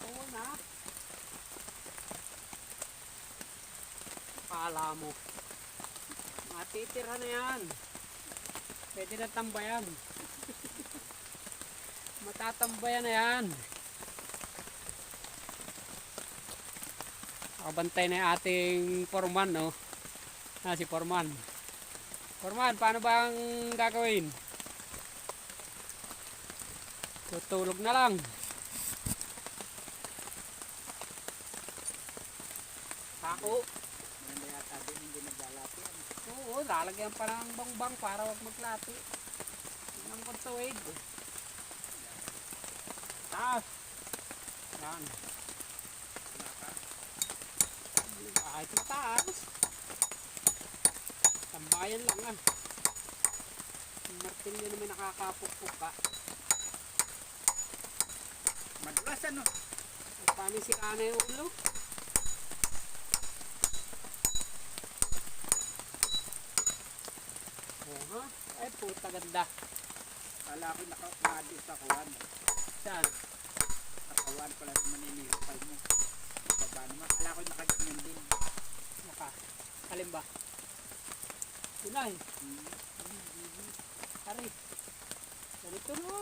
Oo na. Akala mo. Matitira na yan. Pwede na tambayan. Matatambayan na yan. Nakabantay na yung ating foreman, no? Si foreman. Foreman, paano ba ang gagawin? Tutulog na lang. Ako. Hindi yata din hindi naglalati. Oo, lalagyan pa ng bangbang para wag maglati. Ang kontuwid. Taas. Yan. Kahit taas. Tambayan lang ah. Yung martilyo na may nakakapukpuk ka. Madulas ano? Paano si Kana yung ulo? Oo ha? Ay puta ganda. Kala ko nakapado sa kawan. Saan? Sa kawan pala maninilipay mo. Baba naman. Kala ko nakaganyan din. Naka. Alin ba? Tunay. Ari. Ganito na.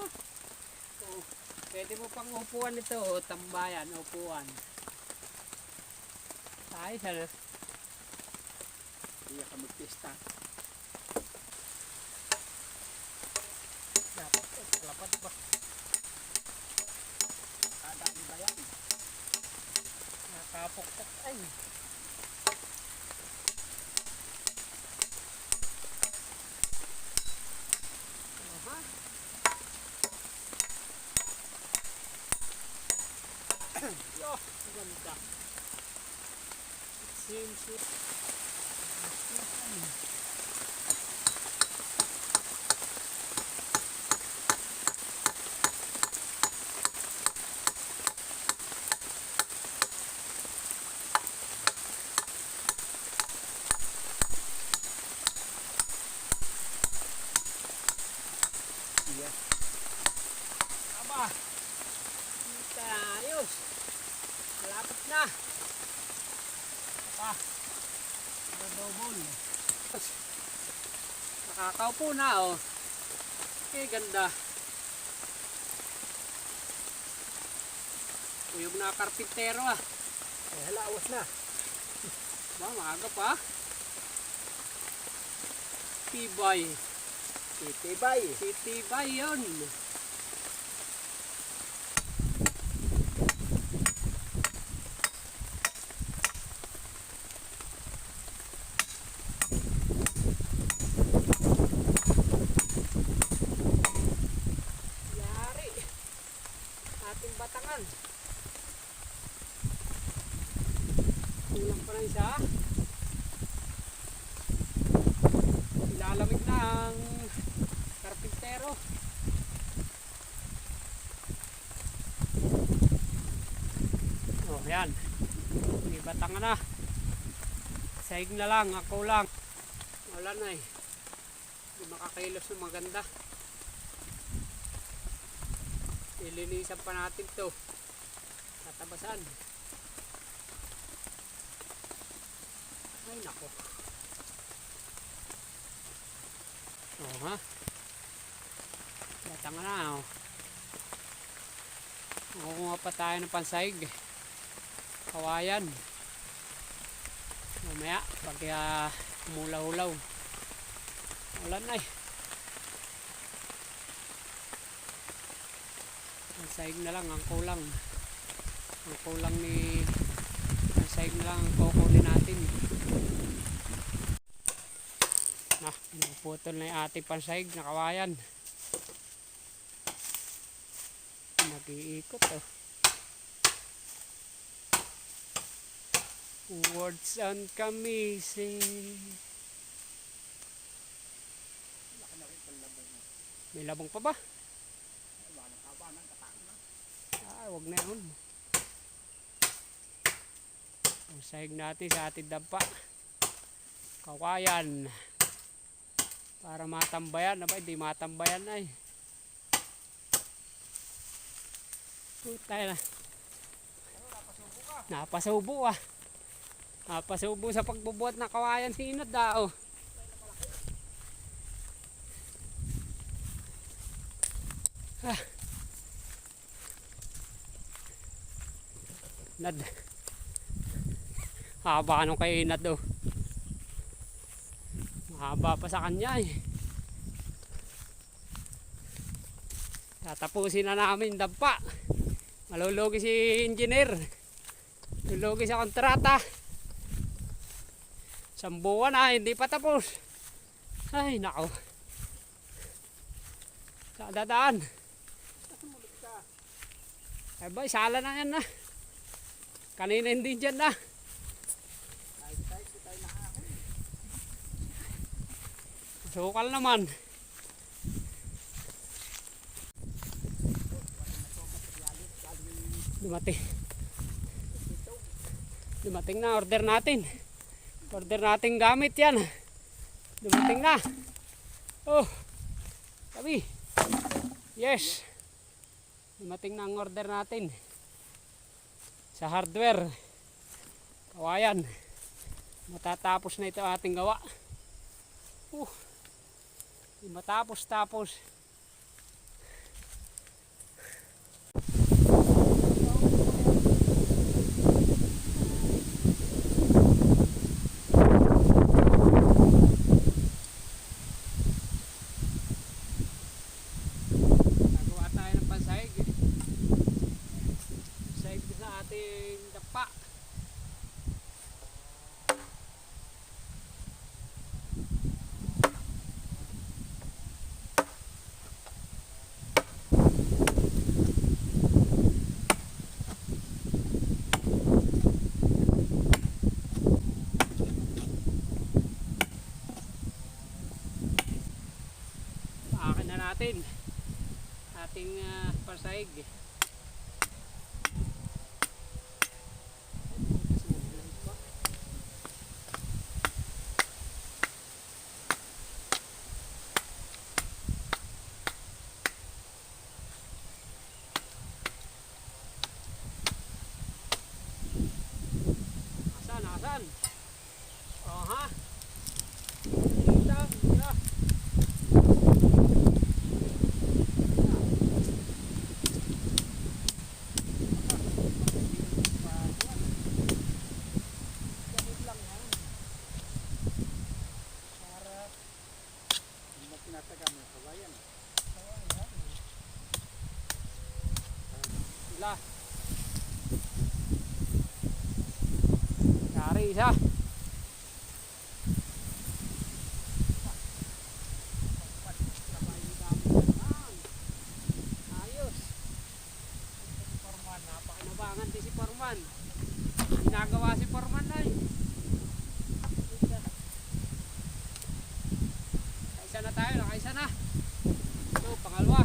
Oo. Pwede mo pang upuan ito. Tambayan, upuan. Ay, sana. Hindi ka magpista. Lapat ba? Kadami ba yan? Nakapukpok. Ay. Aha. Yo, ganda. It seems Yes. aba. Kita ayos. Malapit na. Pa. Double. Nakakaupo na oh. Okay, ganda. Uyog na karpintero ah. Ay, hala, awas na. Ba, maaga pa. Tibay. Titibay. Titibay yun. Yari. Ating batangan. Kulang pa na isa. Ilalamig na ang karpintero. Oh, yan. May batangan na. Saig na lang, ako lang. Wala na eh. Hindi makakailos ng maganda. Ilinisan pa natin to. Tatabasan. Ay nako. Oo ha. Batangan na oh. Makukuha pa tayo ng pansahig. Kawayan. Mamaya pag mula-hulaw. Wala na eh. Pansahig na lang ang kulang. Ang kulang ni pansahig na lang ang kukunin natin. Naputol na yung ating pansahig na kawayan. Nag-iikot oh. Words on kamising. May labong pa ba? Ah, wag na yun. Ang sahig natin sa ating dampa. Kawayan. Para matambayan. Aba, hindi matambayan ay. Tayo na. Napasubo ah. Napasubo sa pagbubuhat ng kawayan si Inod oh. Ah. Nad. Haba nung kay Inod oh. Mahaba pa sa kanya eh. Tatapusin na namin dampa. Malulugi si engineer. Malulugi sa kontrata. Isang buwan na hindi pa tapos. Ay nako. Sa dadaan. Ay ba, sala na yan na. Kanina hindi dyan na. Sukal naman. Dumating na, order natin. Order natin gamit yan. Dumating na. Oh. Sabi. Yes. Dumating na ang order natin. Sa hardware. Kawayan. Matatapos na ito ating gawa. Matapos. Nagawa tayo ng pansahig. Sahig sa ating dapa. Akin na natin ating pansahig. Asan? Oh ha? Yeah. Sila. Yari isa. Ayos. Si Forman, napakinabangan din si Forman. Ginagawa si Forman ay. Nakaisa na tayo, nakaisa na. Ito, pangalawa.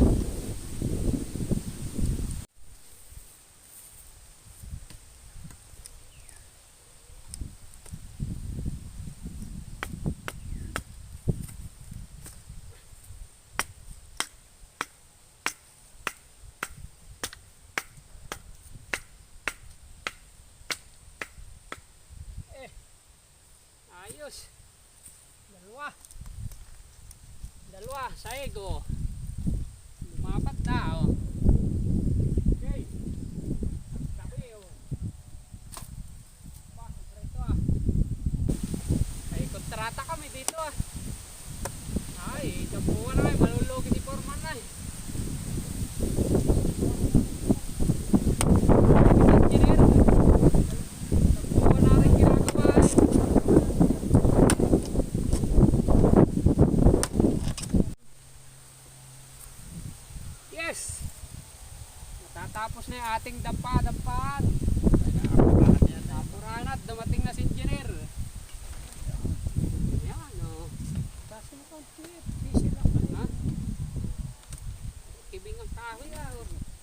Ayos. Dalawa, sahig oh. Lumapat na oh. Okay. Tabi oh. Pasok rito ah. May kontrata kami dito ah. Ay, jabuan na eh. Malulugi si Forman na eh. Yes! Matatapos na yung ating dampa-dampaan. Napurahan at dumating na si engineer. Ayan o. Kasi na complete. Busy lang. Ha? Ibing ang kahoy ah.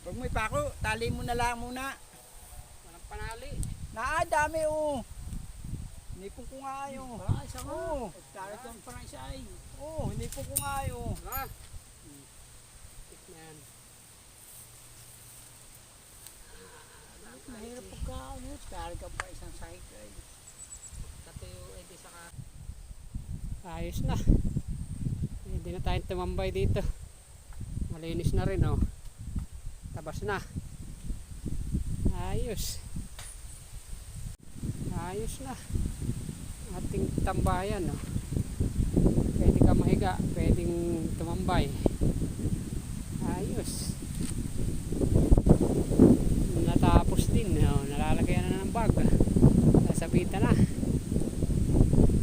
Pag may pako, tali mo na lang muna. Walang panali. Dami oh. Hinipon ko nga yun. Isa nga. Oo. Karat yung parang isa ay. Oo, hinipon ko nga yun. Ha? Tignan. Mahirap pag Karga pa isang cycle. Katuyo, edi saka Ayos na. Hindi na tayong tumambay dito. Malinis na rin, oh. Tabas na. Ayos. Ayos na. Ating tambayan, oh. Pwede ka mahiga, pwedeng tumambay. Ayos. Natapos din, oh. Nalalagyan na ng bag. Sasabitan na.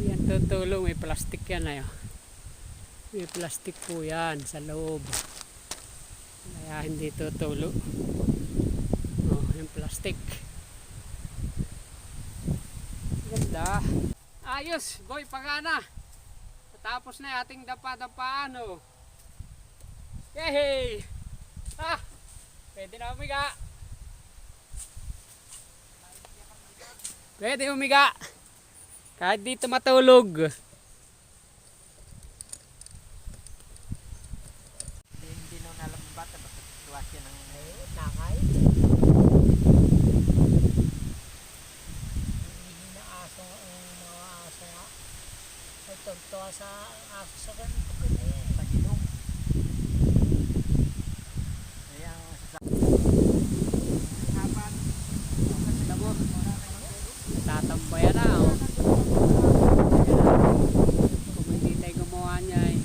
Yan tutulong, may plastic yan ayo. May plastic po yan sa loob. Kaya hindi tutulo. Oh, yung plastic. Ganda. Ayos, boy, pagana. Tapos na yung ating dapa-dapaan, oh. Yehey! Ah! Pwede na umiga. Pwede umiga. Kahit dito matulog. hindi nung alam ng bata, basta tuwas yan ng Nakay. Hindi na aso ang mga aso nga. Ay tagtawa sa aso sa ganito ka na yan. pagilong. Kaya ang Haban. Alam mo, tatambayan na, oh. Kung hindi tayo gumawa niya, eh.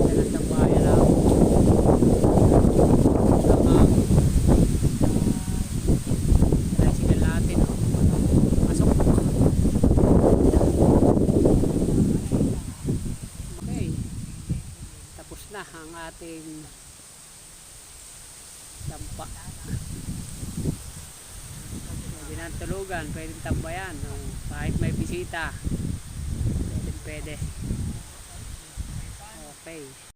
Ganda ng tambayan na, oh. Tricycle natin, oh. Pasok. Okay. Tapos na ang ating dampa. Pwede na tulugan, pwedeng tambayan, oh. Kahit may bisita, pwede. Okay.